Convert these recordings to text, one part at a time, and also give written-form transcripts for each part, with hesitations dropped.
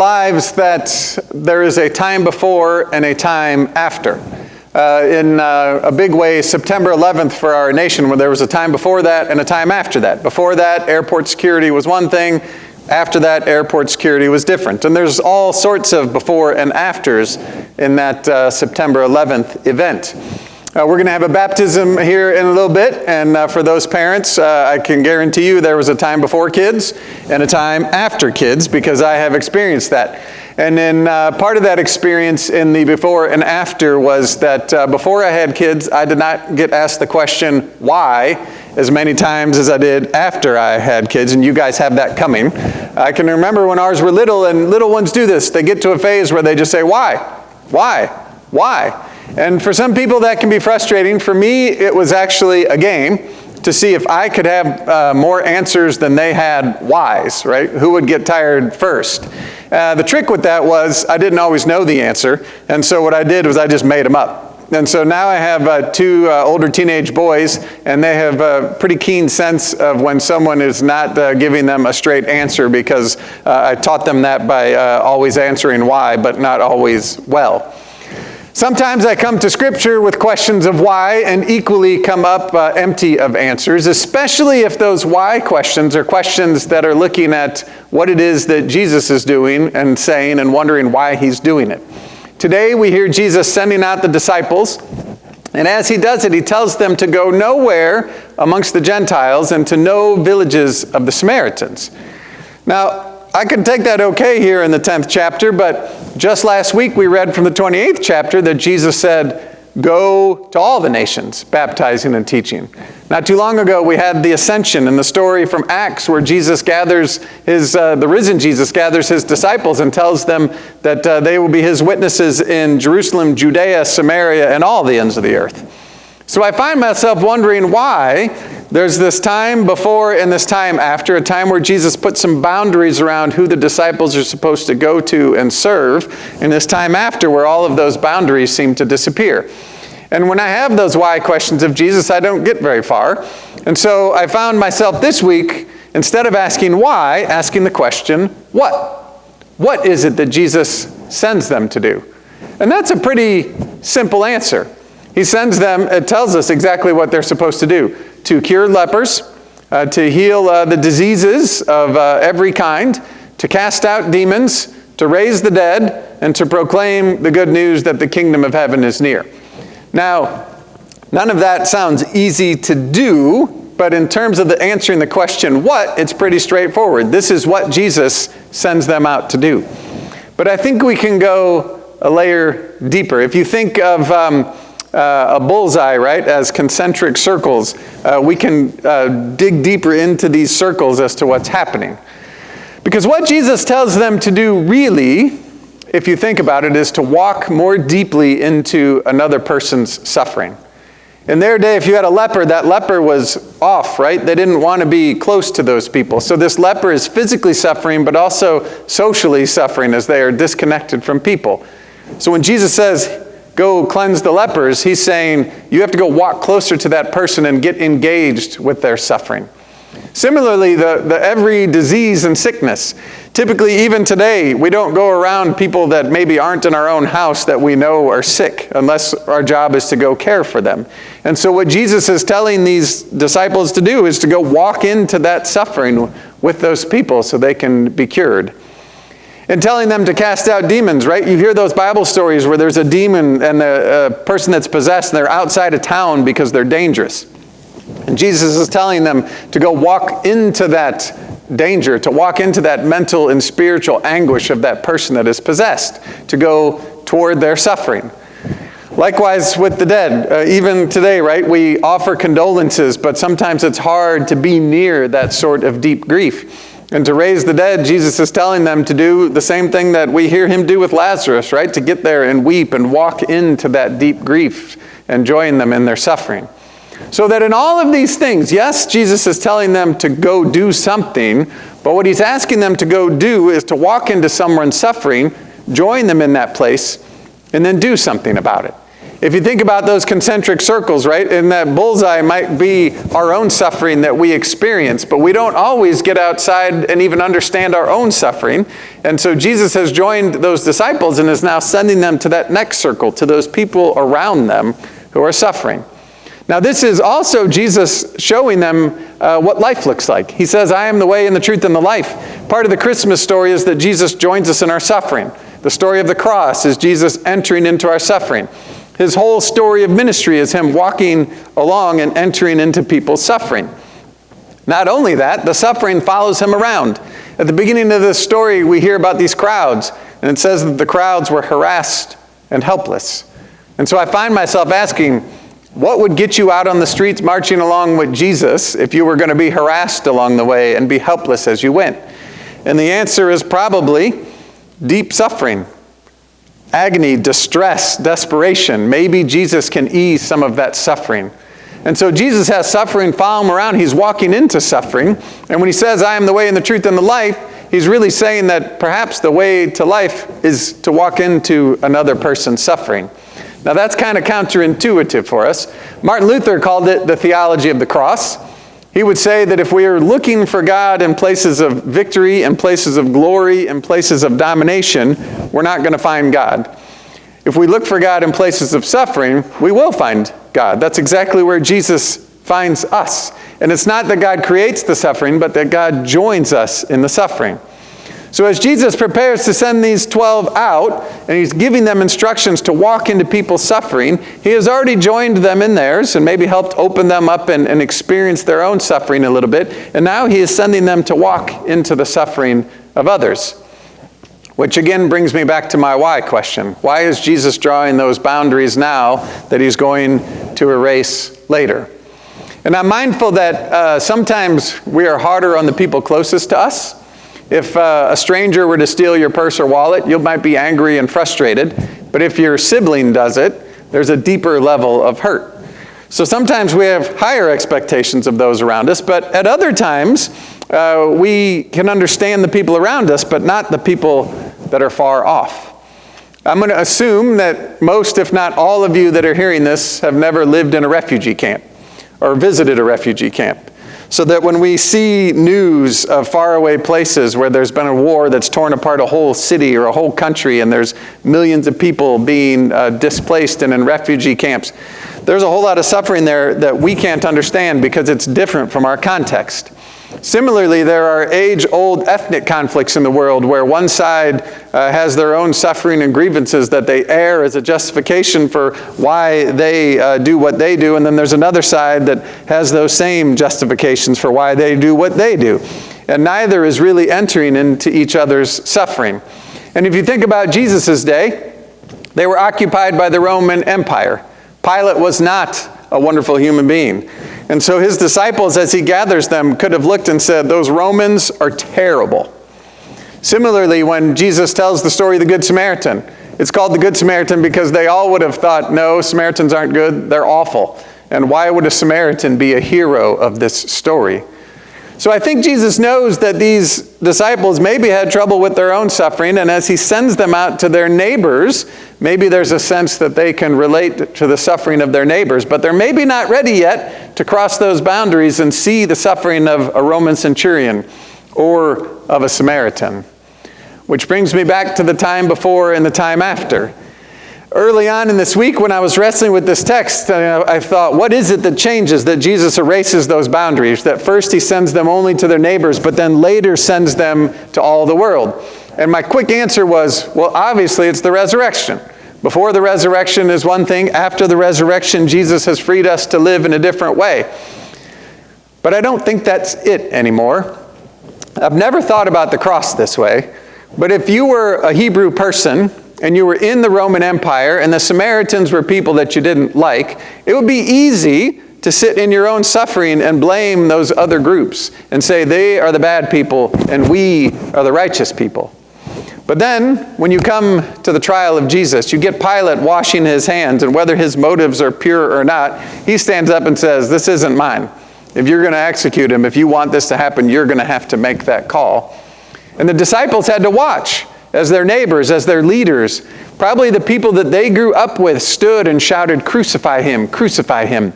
lives that there is a time before and a time after. In a big way, September 11th for our nation, where there was a time before that and a time after that. Before that, airport security was one thing. After that, airport security was different. And there's all sorts of before and afters in that September 11th event. We're going to have a baptism here in a little bit, and for those parents, I can guarantee you there was a time before kids and a time after kids, because I have experienced that. And then part of that experience in the before and after was that before I had kids, I did not get asked the question, why, as many times as I did after I had kids, and you guys have that coming. I can remember when ours were little, and little ones do this. They get to a phase where they just say, why? Why? Why? And for some people that can be frustrating. For me, it was actually a game to see if I could have more answers than they had whys, right? Who would get tired first? The trick with that was I didn't always know the answer, and so what I did was I just made them up. And so now I have two older teenage boys, and they have a pretty keen sense of when someone is not giving them a straight answer, because I taught them that by always answering why, but not always well. Sometimes I come to Scripture with questions of why and equally come up empty of answers, especially if those why questions are questions that are looking at what it is that Jesus is doing and saying and wondering why he's doing it. Today we hear Jesus sending out the disciples, and as he does it, he tells them to go nowhere amongst the Gentiles and to no villages of the Samaritans. Now, I could take that okay here in the 10th chapter, but just last week we read from the 28th chapter that Jesus said, go to all the nations, baptizing and teaching. Not too long ago we had the ascension and the story from Acts where Jesus gathers the risen Jesus gathers his disciples and tells them that they will be his witnesses in Jerusalem, Judea, Samaria, and all the ends of the earth. So I find myself wondering why there's this time before and this time after, a time where Jesus put some boundaries around who the disciples are supposed to go to and serve, and this time after where all of those boundaries seem to disappear. And when I have those why questions of Jesus, I don't get very far. And so I found myself this week, instead of asking why, asking the question, what? What is it that Jesus sends them to do? And that's a pretty simple answer. He sends them, it tells us exactly what they're supposed to do. To cure lepers, to heal the diseases of every kind, to cast out demons, to raise the dead, and to proclaim the good news that the kingdom of heaven is near. Now, none of that sounds easy to do, but in terms of answering the question, what, it's pretty straightforward. This is what Jesus sends them out to do. But I think we can go a layer deeper. If you think of a bullseye, right, as concentric circles, we can dig deeper into these circles as to what's happening. Because what Jesus tells them to do really, if you think about it, is to walk more deeply into another person's suffering. In their day, if you had a leper, that leper was off, right? They didn't want to be close to those people. So this leper is physically suffering, but also socially suffering as they are disconnected from people. So when Jesus says, go cleanse the lepers, he's saying you have to go walk closer to that person and get engaged with their suffering. Similarly, the every disease and sickness. Typically, even today, we don't go around people that maybe aren't in our own house that we know are sick, unless our job is to go care for them. And so what Jesus is telling these disciples to do is to go walk into that suffering with those people so they can be cured. And telling them to cast out demons, right? You hear those Bible stories where there's a demon and a person that's possessed and they're outside of town because they're dangerous. And Jesus is telling them to go walk into that danger, to walk into that mental and spiritual anguish of that person that is possessed, to go toward their suffering. Likewise with the dead. Even today, right, we offer condolences, but sometimes it's hard to be near that sort of deep grief. And to raise the dead, Jesus is telling them to do the same thing that we hear him do with Lazarus, right? To get there and weep and walk into that deep grief and join them in their suffering. So that in all of these things, yes, Jesus is telling them to go do something, but what he's asking them to go do is to walk into someone's suffering, join them in that place, and then do something about it. If you think about those concentric circles, right, and that bullseye might be our own suffering that we experience, but we don't always get outside and even understand our own suffering. And so Jesus has joined those disciples and is now sending them to that next circle, to those people around them who are suffering. Now, this is also Jesus showing them what life looks like. He says, I am the way and the truth and the life. Part of the Christmas story is that Jesus joins us in our suffering. The story of the cross is Jesus entering into our suffering. His whole story of ministry is him walking along and entering into people's suffering. Not only that, the suffering follows him around. At the beginning of this story, we hear about these crowds, and it says that the crowds were harassed and helpless. And so I find myself asking, what would get you out on the streets marching along with Jesus if you were going to be harassed along the way and be helpless as you went? And the answer is probably deep suffering. Agony, distress, desperation. Maybe Jesus can ease some of that suffering. And so Jesus has suffering follow him around. He's walking into suffering. And when he says, I am the way and the truth and the life, he's really saying that perhaps the way to life is to walk into another person's suffering. Now that's kind of counterintuitive for us. Martin Luther called it the theology of the cross. He would say that if we are looking for God in places of victory, in places of glory, in places of domination, we're not going to find God. If we look for God in places of suffering, we will find God. That's exactly where Jesus finds us. And it's not that God creates the suffering, but that God joins us in the suffering. So as Jesus prepares to send these 12 out, and he's giving them instructions to walk into people's suffering, he has already joined them in theirs and maybe helped open them up and experience their own suffering a little bit. And now he is sending them to walk into the suffering of others. Which again brings me back to my why question. Why is Jesus drawing those boundaries now that he's going to erase later? And I'm mindful that sometimes we are harder on the people closest to us. If a stranger were to steal your purse or wallet, you might be angry and frustrated. But if your sibling does it, there's a deeper level of hurt. So sometimes we have higher expectations of those around us, but at other times, we can understand the people around us, but not the people that are far off. I'm going to assume that most, if not all of you that are hearing this, have never lived in a refugee camp or visited a refugee camp. So that when we see news of faraway places where there's been a war that's torn apart a whole city or a whole country and there's millions of people being displaced and in refugee camps, there's a whole lot of suffering there that we can't understand because it's different from our context. Similarly, there are age-old ethnic conflicts in the world where one side has their own suffering and grievances that they air as a justification for why they do what they do, and then there's another side that has those same justifications for why they do what they do. And neither is really entering into each other's suffering. And if you think about Jesus' day, they were occupied by the Roman Empire. Pilate was not a wonderful human being. And so his disciples, as he gathers them, could have looked and said, those Romans are terrible. Similarly, when Jesus tells the story of the Good Samaritan, it's called the Good Samaritan because they all would have thought, no, Samaritans aren't good, they're awful. And why would a Samaritan be a hero of this story? So I think Jesus knows that these disciples maybe had trouble with their own suffering, and as he sends them out to their neighbors, maybe there's a sense that they can relate to the suffering of their neighbors, but they're maybe not ready yet to cross those boundaries and see the suffering of a Roman centurion or of a Samaritan. Which brings me back to the time before and the time after. Early on in this week when I was wrestling with this text, I thought, what is it that changes, that Jesus erases those boundaries? That first he sends them only to their neighbors, but then later sends them to all the world. And my quick answer was, well, obviously it's the resurrection. Before the resurrection is one thing. After the resurrection, Jesus has freed us to live in a different way. But I don't think that's it anymore. I've never thought about the cross this way. But if you were a Hebrew person, and you were in the Roman Empire, and the Samaritans were people that you didn't like, it would be easy to sit in your own suffering and blame those other groups and say they are the bad people and we are the righteous people. But then, when you come to the trial of Jesus, you get Pilate washing his hands, and whether his motives are pure or not, he stands up and says, this isn't mine. If you're going to execute him, if you want this to happen, you're going to have to make that call. And the disciples had to watch as their neighbors, as their leaders, Probably the people that they grew up with stood and shouted, "Crucify him, crucify him."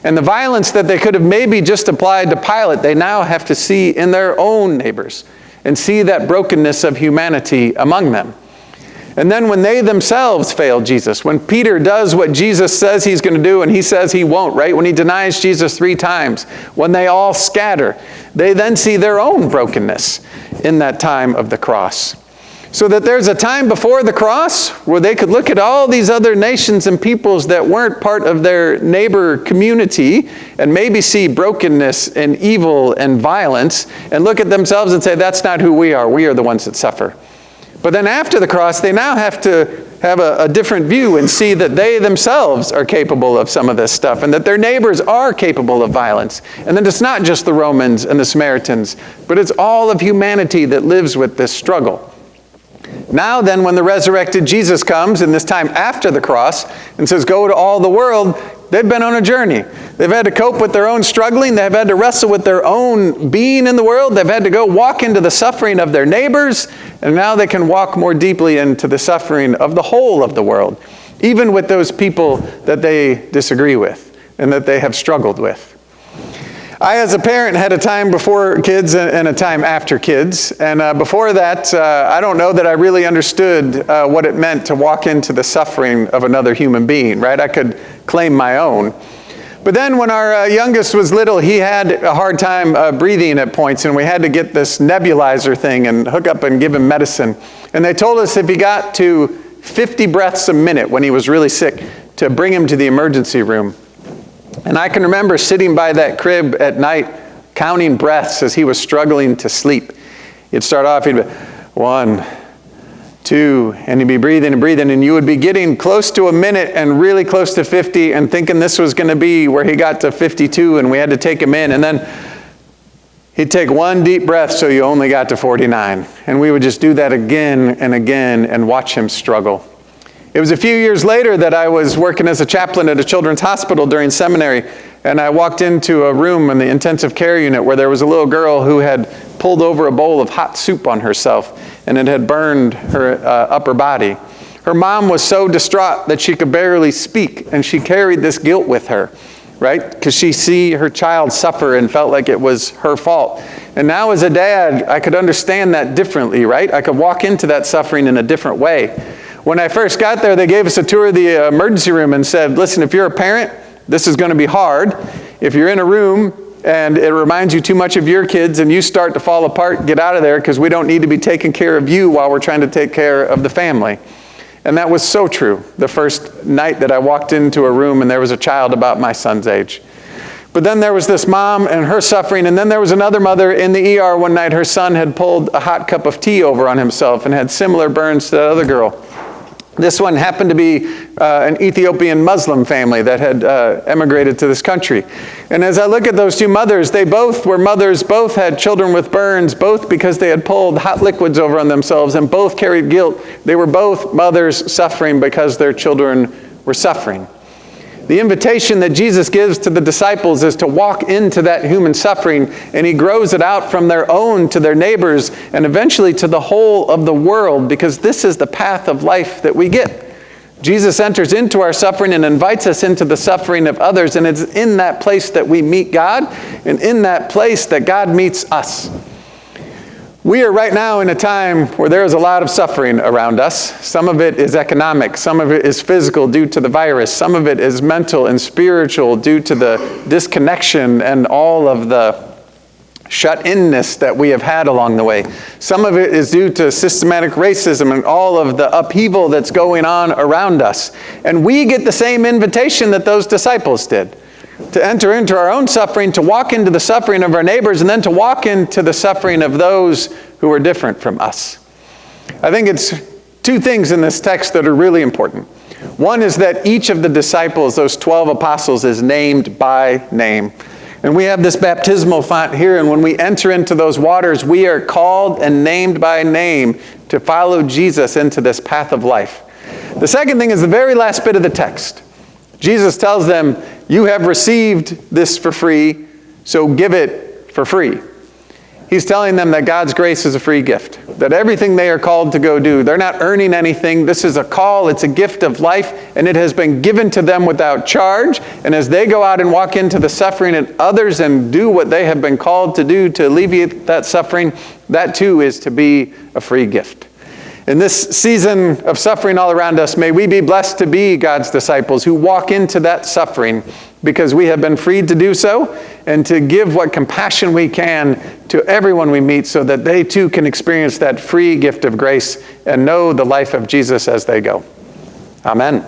And the violence that they could have maybe just applied to Pilate, they now have to see in their own neighbors and see that brokenness of humanity among them. And then when they themselves fail Jesus, when Peter does what Jesus says he's going to do and he says he won't, right? When he denies Jesus 3 times, when they all scatter, they then see their own brokenness in that time of the cross. So that there's a time before the cross where they could look at all these other nations and peoples that weren't part of their neighbor community and maybe see brokenness and evil and violence and look at themselves and say, that's not who we are. We are the ones that suffer. But then after the cross, they now have to have a different view and see that they themselves are capable of some of this stuff and that their neighbors are capable of violence. And that it's not just the Romans and the Samaritans, but it's all of humanity that lives with this struggle. Now then, when the resurrected Jesus comes, in this time after the cross, and says, go to all the world, they've been on a journey. They've had to cope with their own struggling. They've had to wrestle with their own being in the world. They've had to go walk into the suffering of their neighbors, and now they can walk more deeply into the suffering of the whole of the world, even with those people that they disagree with and that they have struggled with. I, as a parent, had a time before kids and a time after kids. And before that, I don't know that I really understood what it meant to walk into the suffering of another human being, right? I could claim my own. But then when our youngest was little, he had a hard time breathing at points, and we had to get this nebulizer thing and hook up and give him medicine. And they told us if he got to 50 breaths a minute when he was really sick, to bring him to the emergency room. And I can remember sitting by that crib at night, counting breaths as he was struggling to sleep. He'd start off, he'd be 1, 2, and he'd be breathing and breathing, and you would be getting close to a minute and really close to 50 and thinking this was going to be where he got to 52 and we had to take him in. And then he'd take one deep breath so you only got to 49. And we would just do that again and again and watch him struggle. It was a few years later that I was working as a chaplain at a children's hospital during seminary, and I walked into a room in the intensive care unit where there was a little girl who had pulled over a bowl of hot soup on herself, and it had burned her upper body. Her mom was so distraught that she could barely speak, and she carried this guilt with her, right? Because she see her child suffer and felt like it was her fault. And now as a dad, I could understand that differently, right? I could walk into that suffering in a different way. When I first got there, they gave us a tour of the emergency room and said, listen, if you're a parent, this is going to be hard. If you're in a room and it reminds you too much of your kids and you start to fall apart, get out of there because we don't need to be taking care of you while we're trying to take care of the family. And that was so true the first night that I walked into a room and there was a child about my son's age. But then there was this mom and her suffering, and then there was another mother in the ER one night. Her son had pulled a hot cup of tea over on himself and had similar burns to that other girl. This one happened to be an Ethiopian Muslim family that had emigrated to this country. And as I look at those two mothers, they both were mothers, both had children with burns, both because they had pulled hot liquids over on themselves, and both carried guilt. They were both mothers suffering because their children were suffering. The invitation that Jesus gives to the disciples is to walk into that human suffering, and he grows it out from their own to their neighbors and eventually to the whole of the world, because this is the path of life that we get. Jesus enters into our suffering and invites us into the suffering of others, and it's in that place that we meet God, and in that place that God meets us. We are right now in a time where there is a lot of suffering around us. Some of it is economic. Some of it is physical due to the virus. Some of it is mental and spiritual due to the disconnection and all of the shut-inness that we have had along the way. Some of it is due to systematic racism and all of the upheaval that's going on around us. And we get the same invitation that those disciples did. To enter into our own suffering, to walk into the suffering of our neighbors, and then to walk into the suffering of those who are different from us. I think it's two things in this text that are really important. One is that each of the disciples, those 12 apostles, is named by name. And we have this baptismal font here, and when we enter into those waters, we are called and named by name to follow Jesus into this path of life. The second thing is the very last bit of the text. Jesus tells them, you have received this for free, so give it for free. He's telling them that God's grace is a free gift, that everything they are called to go do, they're not earning anything. This is a call, it's a gift of life, and it has been given to them without charge. And as they go out and walk into the suffering of others and do what they have been called to do to alleviate that suffering, that too is to be a free gift. In this season of suffering all around us, may we be blessed to be God's disciples who walk into that suffering because we have been freed to do so, and to give what compassion we can to everyone we meet so that they too can experience that free gift of grace and know the life of Jesus as they go. Amen.